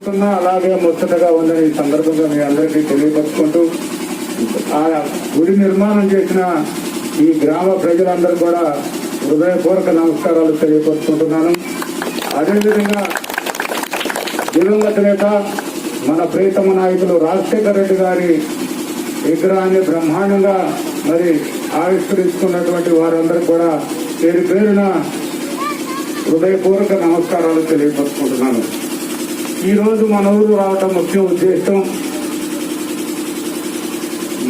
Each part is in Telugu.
అలాగే ముచ్చటగా ఉందని ఈ సందర్భంగా మీ అందరికీ తెలియపరుచుకుంటూ ఆ గుడి నిర్మాణం చేసిన ఈ గ్రామ ప్రజలందరూ కూడా హృదయపూర్వక నమస్కారాలు తెలియపరుచుకుంటున్నాను. అదేవిధంగా దివంగత నేత మన ప్రియతమ నాయకులు రాజశేఖర రెడ్డి గారి విగ్రహాన్ని బ్రహ్మాండంగా మరి ఆవిష్కరించుకున్నటువంటి వారందరూ కూడా పేరు పేరున హృదయపూర్వక నమస్కారాలు తెలియపరుచుకుంటున్నాను. ఈ రోజు మన ఊరు రావటం ముఖ్య ఉద్దేశం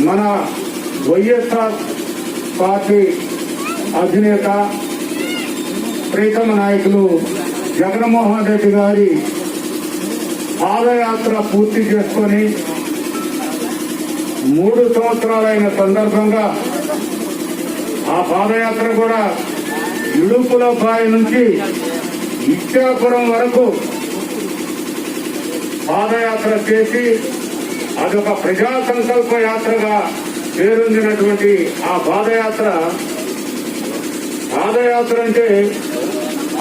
మన వైఎస్ఆర్ పార్టీ అధినేత ప్రియతమ నాయకులు జగన్మోహన్ రెడ్డి గారి పాదయాత్ర పూర్తి చేసుకొని 3 సంవత్సరాలైన సందర్భంగా ఆ పాదయాత్ర కూడా ఇడుపులపాయ నుంచి ఇచ్చాపురం వరకు పాదయాత్ర చేసి అదొక ప్రజా సంకల్ప యాత్రగా పేరొందినటువంటి ఆ పాదయాత్ర అంటే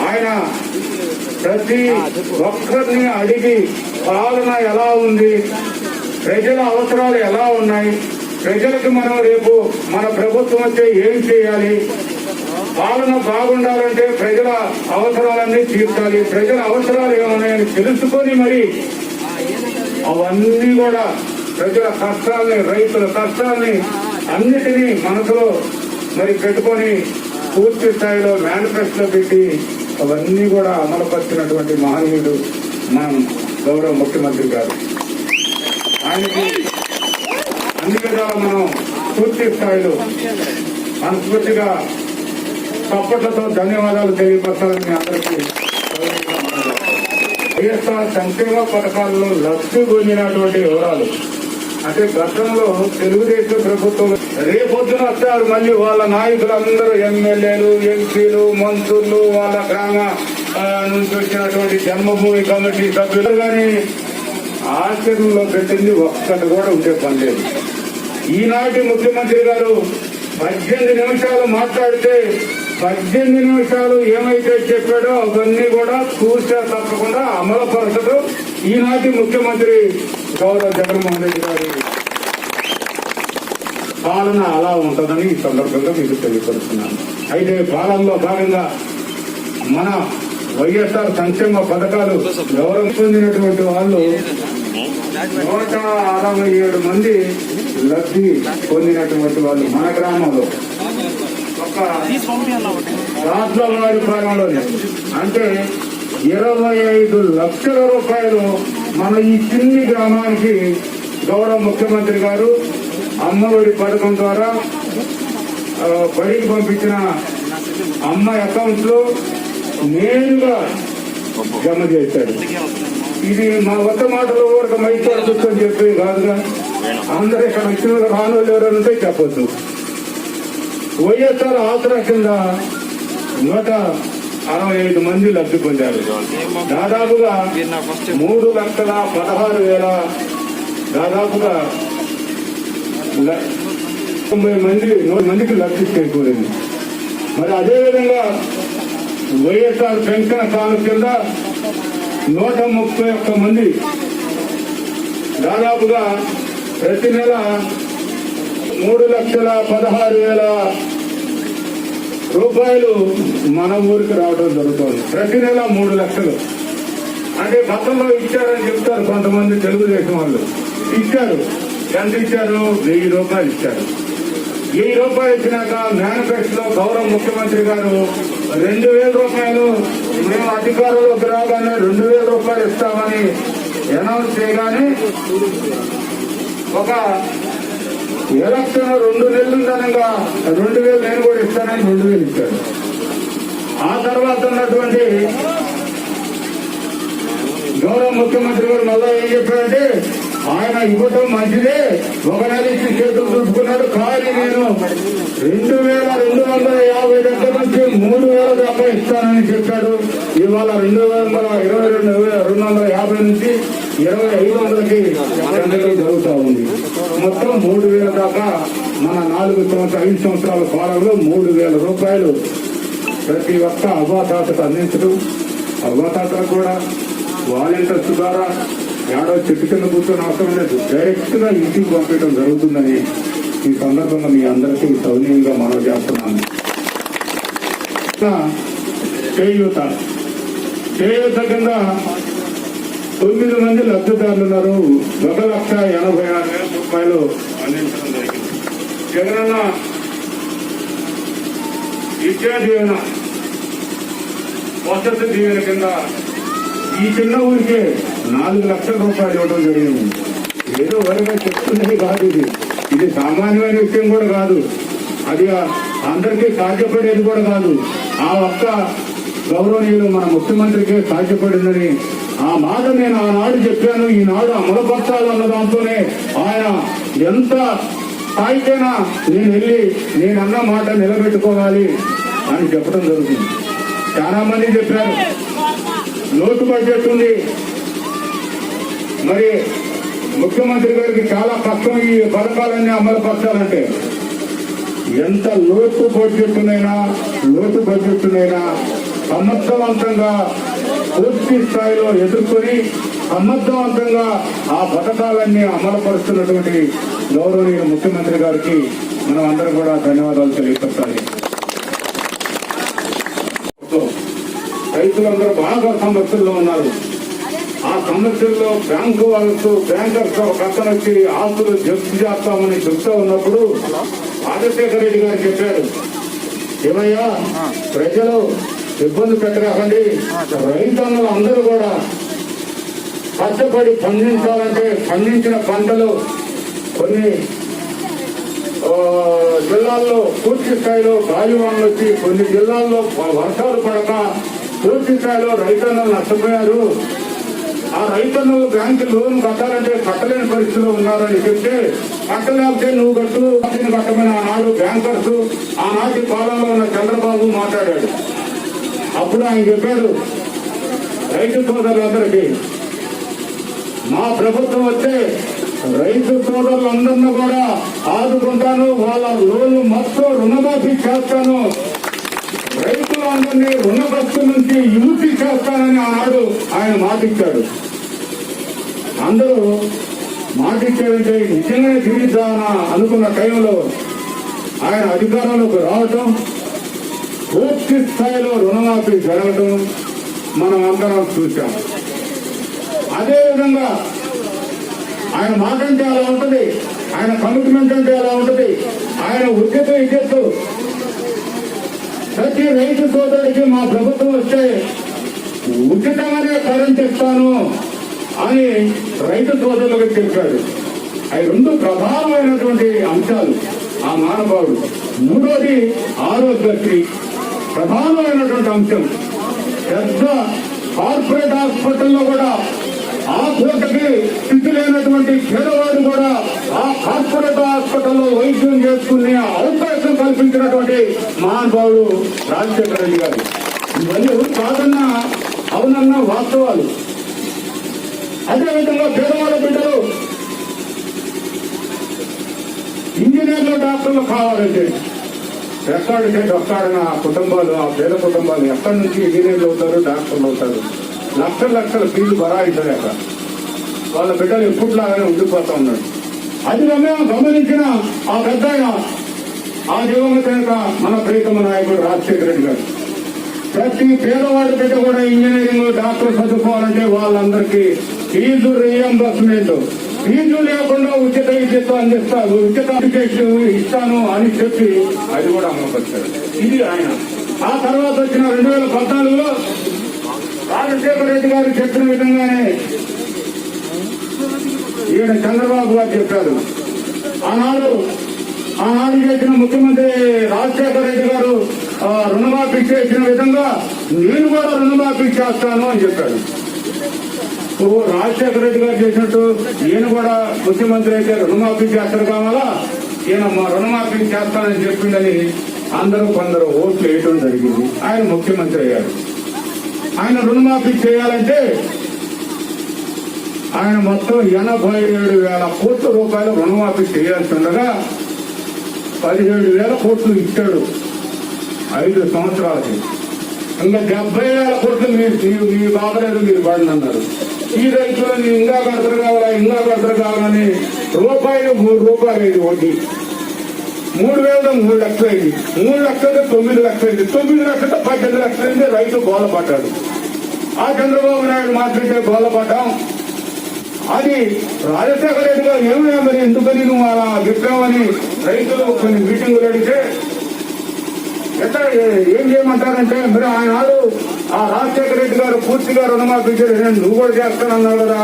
ఆయన ప్రతి ఒక్కరిని అడిగి పాలన ఎలా ఉంది, ప్రజల అవసరాలు ఎలా ఉన్నాయి, ప్రజలకు మనం రేపు మన ప్రభుత్వం వచ్చే ఏం చేయాలి, పాలన బాగుండాలంటే ప్రజల అవసరాలన్నీ తీర్చాలి, ప్రజల అవసరాలు ఏమన్నాయని తెలుసుకొని మరి అవన్నీ కూడా ప్రజల కష్టాలని, రైతుల కష్టాలని అన్నిటినీ మనసులో మరి పెట్టుకొని పూర్తి స్థాయిలో మేనిఫెస్టోలో పెట్టి అవన్నీ కూడా అమలుపరిచినటువంటి మహనీయుడు మనం గౌరవ ముఖ్యమంత్రి గారు. ఆయనకి అన్ని విధాలా మనం పూర్తి స్థాయిలో మనస్ఫూర్తిగా చప్పట్లతో ధన్యవాదాలు తెలియపరచాలని అందరికీ. వైఎస్ఆర్ సంక్షేమ పథకాలలో లబ్ధి పొందినటువంటి వివరాలు అంటే గతంలో తెలుగుదేశం ప్రభుత్వం రేపొద్దున వస్తారు మళ్ళీ వాళ్ళ నాయకులందరూ ఎమ్మెల్యేలు, ఎంపీలు, మంత్రులు, వాళ్ళ గ్రామ నుంచి వచ్చినటువంటి జన్మభూమి కమిటీ సభ్యులు కానీ ఆచరణలో పెట్టింది ఒక్కటి కూడా ఉండే పని లేదు. ఈనాటి ముఖ్యమంత్రి గారు 18 నిమిషాలు మాట్లాడితే 18 నిమిషాలు ఏమైతే చెప్పాడో అవన్నీ కూడా చూసా తప్పకుండా అమలుపరచడం ఈనాటి ముఖ్యమంత్రి గౌరవ జగన్మోహన్ రెడ్డి గారి పాలన అలా ఉంటుందని ఈ సందర్భంగా మీకు తెలియపరుస్తున్నాను. అయితే పాలనలో భాగంగా మన వైఎస్ఆర్ సంక్షేమ పథకాలు గౌరవం పొందినటువంటి వాళ్ళు 167 మంది లబ్ధి పొందినటువంటి వాళ్ళు మన గ్రామంలో ఒక రాష్ట్రవారి ప్రారంభంలోనే అంటే 25 లక్షల రూపాయలు మన ఈ చిన్ని గ్రామానికి గౌరవ ముఖ్యమంత్రి గారు అమ్మఒడి పథకం ద్వారా బడికి పంపించిన అమ్మ అకౌంట్ లో నేరుగా జమ చేశాడు. ఇది మా వద్ద మాటలు ఊరికి మైసూరు కూర్చొని చెప్పి కాదుగా, అందరూ ఇక్కడ వచ్చిన రానోళ్ళు ఎవరైనా చెప్పొద్దు. వైఎస్ఆర్ ఆసరా కింద 165 మంది లబ్ధి పొందారు. దాదాపుగా 3,16,000 దాదాపుగా 90 మందికి లబ్ధి చేకూరింది. మరి అదేవిధంగా వైఎస్ఆర్ పెన్షన్ కాలం కింద 131 మంది దాదాపుగా ప్రతి నెల 3,16,000 రూపాయలు మన ఊరికి రావడం జరుగుతుంది. ప్రతి నెల 3 లక్షలు అంటే గతంలో ఇచ్చారని చెప్తారు కొంతమంది తెలుగుదేశం వాళ్ళు. ఇచ్చారు. ఎంత ఇచ్చారు? 1000 రూపాయలు ఇచ్చారు. 1000 రూపాయలు ఇచ్చినాక మేనిఫెస్టోలో గౌరవ ముఖ్యమంత్రి గారు 2,000 రూపాయలు మేము అధికారంలోకి రాగానే 2,000 రూపాయలు ఇస్తామని అనౌన్స్ చేయగానే ఒక ఎలక్షన్ 2 నెలలు ఉందనగా 2,000 నేను కూడా ఇస్తానని 2,000 ఇచ్చాడు. ఆ తర్వాత ఉన్నటువంటి గౌరవ ముఖ్యమంత్రి గారు మళ్ళా ఏం చెప్పారంటే ఆయన ఇవ్వటం మంచిదే, 1 నెల ఇచ్చి చేతులు చూసుకున్నాడు, కానీ నేను 2,250 దగ్గర నుంచి 3,000 దాకా ఇస్తానని చెప్పాడు. ఇవాళ 2,250 నుంచి 2,500కి జరుగుతూ ఉంది. మొత్తం 3,000 దాకా మన 5 సంవత్సరాల కాలంలో 3,000 రూపాయలు ప్రతి ఒక్క అవ్వాతాతకు అందించడం, అవ్వాతాతలకు కూడా వాలంటీర్స్ ద్వారా ఏడో చెట్టు కింద కూర్చొని అవసరం లేదు, డైరెక్ట్ గా ఇంటికి పంపించడం జరుగుతుందని ఈ సందర్భంగా మీ అందరికీ సౌనీయంగా మనవి చేస్తున్నాను. చేయూత కింద 9 మంది లబ్ధిదారులు ఉన్నారు. 1,86,000 రూపాయలు అందించడం జరిగింది. జగనన్న విద్యా దీవెన, వసతి దీవెన కింద ఈ చిన్న ఊరికే 4 లక్షల రూపాయలు ఇవ్వడం జరిగింది. ఏదో వరగా చెప్తున్నది కాదు, ఇది సామాన్యమైన విషయం కూడా కాదు, అది అందరికీ సాధ్యపడేది కూడా కాదు. ఆ ఒక్క గౌరవనీయులు మన ముఖ్యమంత్రికే సాధ్యపడిందని ఆ మాట నేను ఆనాడు చెప్పాను. ఈనాడు అమలుపరచాలన్న దాంతోనే ఆయన ఎంత స్థాయికైనా నేను వెళ్ళి నేనన్న మాట నిలబెట్టుకోవాలి అని చెప్పడం జరుగుతుంది. చాలా మంది చెప్పారు లోటు బడ్జెట్ ఉంది, మరి ముఖ్యమంత్రి గారికి చాలా కష్టం ఈ పథకాలన్నీ అమలుపరచాలంటే. ఎంత లోటు బడ్జెట్నైనా సమర్థవంతంగా పూర్తి స్థాయిలో ఎదుర్కొని సమర్థవంతంగా ఆ పథకాలన్నీ అమలుపరుస్తున్నటువంటి గౌరవనీయ ముఖ్యమంత్రి గారికి మనం అందరం కూడా ధన్యవాదాలు తెలియపరచాలి. రైతులందరూ బాగా సమస్యల్లో ఉన్నారు. ఆ సమస్యల్లో బ్యాంకర్స్ ఒక అతను వచ్చి ఆస్తులు జప్తు చేస్తామని చెప్తా ఉన్నప్పుడు రాజశేఖర రెడ్డి గారు చెప్పారు, ఏమయ్యా ప్రజలు ఇబ్బంది పెట్టకండి, రైతన్నులు అందరూ కూడా కష్టపడి పండించాలంటే పండించిన పంటలు కొన్ని జిల్లాల్లో పూర్తి స్థాయిలో గాలివానలు వచ్చి కొన్ని జిల్లాల్లో వర్షాలు పడక పూర్తి స్థాయిలో రైతన్నులు నష్టపోయారు. ఆ రైతన్నులు బ్యాంకు లోన్ కట్టాలంటే కట్టలేని పరిస్థితిలో ఉన్నారని చెప్తే, కట్టలేకపోతే నువ్వు కట్టమని ఆనాడు బ్యాంకర్స్ ఆనాటి పాలనలో ఉన్న చంద్రబాబు మాట్లాడాడు. అప్పుడు ఆయన చెప్పాడు, రైతు సోదరులందరికీ మా ప్రభుత్వం వస్తే రైతు సోదరులందరినీ కూడా ఆదుకుంటాను, వాళ్ళ లోన్లు మొత్తం రుణమాఫీ చేస్తాను, రైతులందరినీ రుణగ్రస్తు నుంచి విముక్తి చేస్తానని ఆనాడు ఆయన మాటిచ్చాడు. అందరూ మాటిచ్చాడంటే నిజంగానే తీరుద్దామని అనుకున్న టైంలో ఆయన అధికారంలోకి రావటం, పూర్తి స్థాయిలో రుణమాఫీ జరగటం మనం అందరం చూశాం. అదేవిధంగా ఆయన మాట అంటే అలా ఉంటుంది, ఆయన కమిట్మెంట్ అంటే అలా ఉంటుంది, ఆయన ఉద్యతు ప్రతి రైతు సోదరుడికి మా ప్రభుత్వం వస్తే ఉచితంగానే కరెంట్ ఇస్తాను అని రైతు సోదరులకు చెప్పాడు. అవి 2 ప్రధానమైనటువంటి అంశాలు ఆ మానవాడు. మూడోది ఆరోగ్యశ్రీ, ప్రధానమైనటువంటి అంశం. పెద్ద కార్పొరేట్ హాస్పిటల్లో కూడా ఆ పూటకి స్థితి లేనటువంటి పేదవాడు కూడా ఆ కార్పొరేట్ హాస్పిటల్లో వైద్యం చేసుకునే అవకాశం కల్పించినటువంటి మహానుభావుడు రాజశేఖర రెడ్డి గారు. ఇవన్నీ కాదన్నా అవునన్నా వాస్తవాలు. అదేవిధంగా పేదవాళ్ళ బిడ్డలు ఇంజనీర్లు డాక్టర్లు కావాలంటే ఎక్కడికి వస్తాడని ఆ కుటుంబాలు, ఆ పేద కుటుంబాలు ఎక్కడి నుంచి ఇంజనీర్లు అవుతారు, డాక్టర్లు అవుతారు. లక్షల ఫీజు బరాయించలేక వాళ్ళ బిడ్డలు ఎప్పుడులాగానే ఉండిపోతా ఉన్నాడు. అది గమనించిన ఆ పెద్ద ఆ దివంగత మన ప్రీతమ నాయకుడు రాజశేఖర రెడ్డి గారు ప్రతి పేదవాడి బిడ్డ కూడా ఇంజనీరింగ్ డాక్టర్ చదువుకోవాలంటే వాళ్ళందరికీ ఫీజు రీఎంబర్స్మెంట్, ఫీజు లేకుండా ఉచిత విద్యతో అందిస్తాను, ఉచిత ఎడ్యుకేషన్ ఇస్తాను అని చెప్పి అది కూడా అమలుపరిచారు. ఇది ఆయన. ఆ తర్వాత వచ్చిన 2014లో రాజశేఖర రెడ్డి గారు చెప్పిన విధంగానే ఈయన చంద్రబాబు గారు చెప్పారు. ఆనాడు చేసిన ముఖ్యమంత్రి రాజశేఖర రెడ్డి గారు రుణమాఫీ చేసిన విధంగా నేను కూడా రుణమాఫీ చేస్తాను అని చెప్పాడు. రాజశేఖర రెడ్డి గారు చేసినట్టు ఈయన కూడా ముఖ్యమంత్రి అయితే రుణమాఫీ చేస్తారు కావాలా, ఈయన రుణమాఫీ చేస్తానని చెప్పిందని కొందరు ఓట్లు వేయడం జరిగింది. ఆయన ముఖ్యమంత్రి అయ్యారు. ఆయన రుణమాఫీ చేయాలంటే ఆయన మొత్తం 87,000 కోట్ల రూపాయలు రుణమాఫీ చేయాల్సి ఉండగా 17,000 కోట్లు ఇచ్చాడు 5 సంవత్సరాలకి. ఇంకా 70,000 కోట్లు మీరు బాగలేదు, మీరు పడినన్నారు. ఈ రైతులని ఇంకా కడతలు కావాలని రూపాయలు 3 రూపాయలు అయింది వడ్డీ. 3,000 3 లక్షలు అయింది. 3 లక్షలతో 9 లక్షలు అయింది. 9 లక్షలతో 18 లక్షలు అయింది. రైతు గోలపడ్డాడు. ఆ చంద్రబాబు నాయుడు మాట్లాడితే గోలపడ్డాం. అది రాజశేఖర రెడ్డి గారు ఏమైనా మరి ఎందుకని నువ్వు అలా చెప్పావని రైతులు కొన్ని మీటింగులు అడిగితే ఎట్లా ఏం చేయమంటారంటే మరి ఆనాడు ఆ రాజశేఖర రెడ్డి గారు పూర్తిగా రుణమాఫీ చేసి నువ్వు కూడా చేస్తానన్నావు కదా.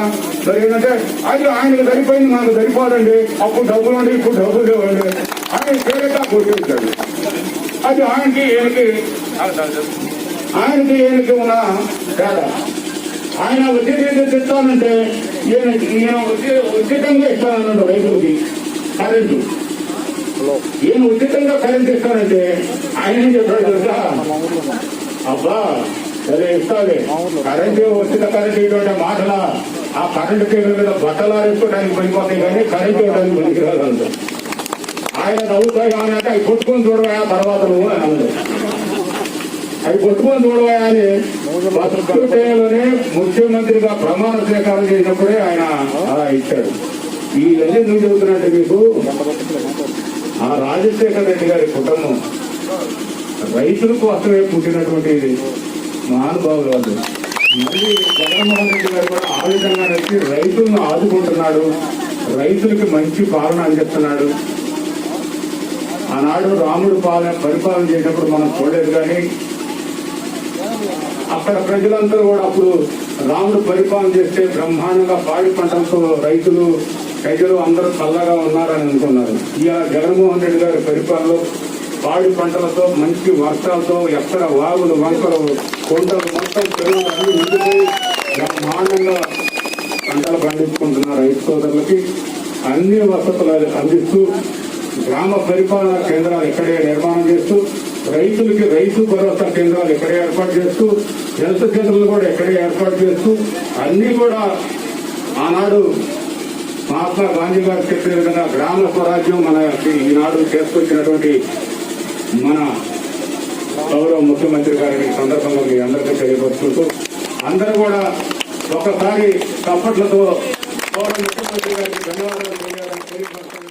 మరి ఏంటంటే అది ఆయనకు సరిపోయింది, మాకు సరిపోదండి, అప్పుడు డబ్బులు ఉండి ఇప్పుడు డబ్బులు లేవండి అని పేరుగా కొట్టేశాడు. అది ఆయనకి ఈయనకి ఉన్న తేడా. ఆయన ఉచితంగా తెస్తానంటే ఈయన ఉచితంగా ఇస్తానన్నాడు రైతులకి కరెంటు. ఈయన ఉచితంగా కరెంట్ ఇస్తానంటే ఆయన ఏం చెప్పాడు తెలుసా? అబ్బా సరే ఇస్తాలే కరెంటు, ఉచిత కరెంట్ ఇటువంటి మాటల ఆ కరెంటు కేబుల్ మీద బట్టలు ఆరేసుకోవడానికి పనిపోతాయి కానీ కరెంట్ ఇవ్వడానికి పనికిరాదు. ఆయన నవ్వుతాయి కానీ అంటే అవి కొట్టుకొని చూడవా తర్వాత నువ్వు అని అన్నాడు. అవి కొట్టుకొని చూడవా అని బతుకులోనే ముఖ్యమంత్రిగా ప్రమాణ స్వీకారం చేసినప్పుడే ఆయన అలా ఇచ్చాడు. ఇవన్నీ నువ్వు చెబుతున్నట్టు మీకు ఆ రాజశేఖర రెడ్డి గారి కుటుంబం రైతుల కోసమే పుట్టినటువంటి మహానుభావులు వాళ్ళు. మళ్ళీ జగన్మోహన్ రెడ్డి గారు కూడా ఆ విధంగా నడిచి రైతులను ఆదుకుంటున్నాడు, రైతులకి మంచి పాలన అందిస్తున్నాడు. ఆనాడు రాముడు పరిపాలన చేసినప్పుడు మనం చూడలేదు కానీ అక్కడ ప్రజలందరూ కూడా అప్పుడు రాముడు పరిపాలన చేస్తే బ్రహ్మాండంగా పాడి పంటలతో ప్రజలు అందరూ చల్లగా ఉన్నారని అనుకున్నారు. ఇవాళ జగన్మోహన్ రెడ్డి గారి పరిపాలనలో పాడి పంటలతో మంచి వర్షాలతో ఎక్కడ వాగులు వంకలు కొండలు మొత్తం చెరువులు నిండిపోయి బ్రహ్మాండంగా పంటలు పండించుకుంటున్న రైతు సోదరులకి అన్ని వసతులు అందిస్తూ గ్రామ పరిపాలన కేంద్రాలు ఇక్కడే నిర్మాణం చేస్తూ రైతులకి రైతు భరోసా కేంద్రాలు ఇక్కడే ఏర్పాటు చేస్తూ హెల్త్ సెంటర్లు కూడా ఇక్కడే ఏర్పాటు చేస్తూ అన్ని కూడా ఆనాడు మహాత్మా గాంధీ గారు చెప్పిన విధంగా గ్రామ స్వరాజ్యం మన ఈనాడు చేసుకొచ్చినటువంటి మన గౌరవ ముఖ్యమంత్రి గారి సందర్భంగా మీ అందరికీ తెలియపరుచుకుంటూ అందరూ కూడా ఒకసారి చప్పట్లతో గౌరవ ముఖ్యమంత్రి గారికి ధన్యవాదాలు తెలియాలని తెలియపరుస్తున్నారు.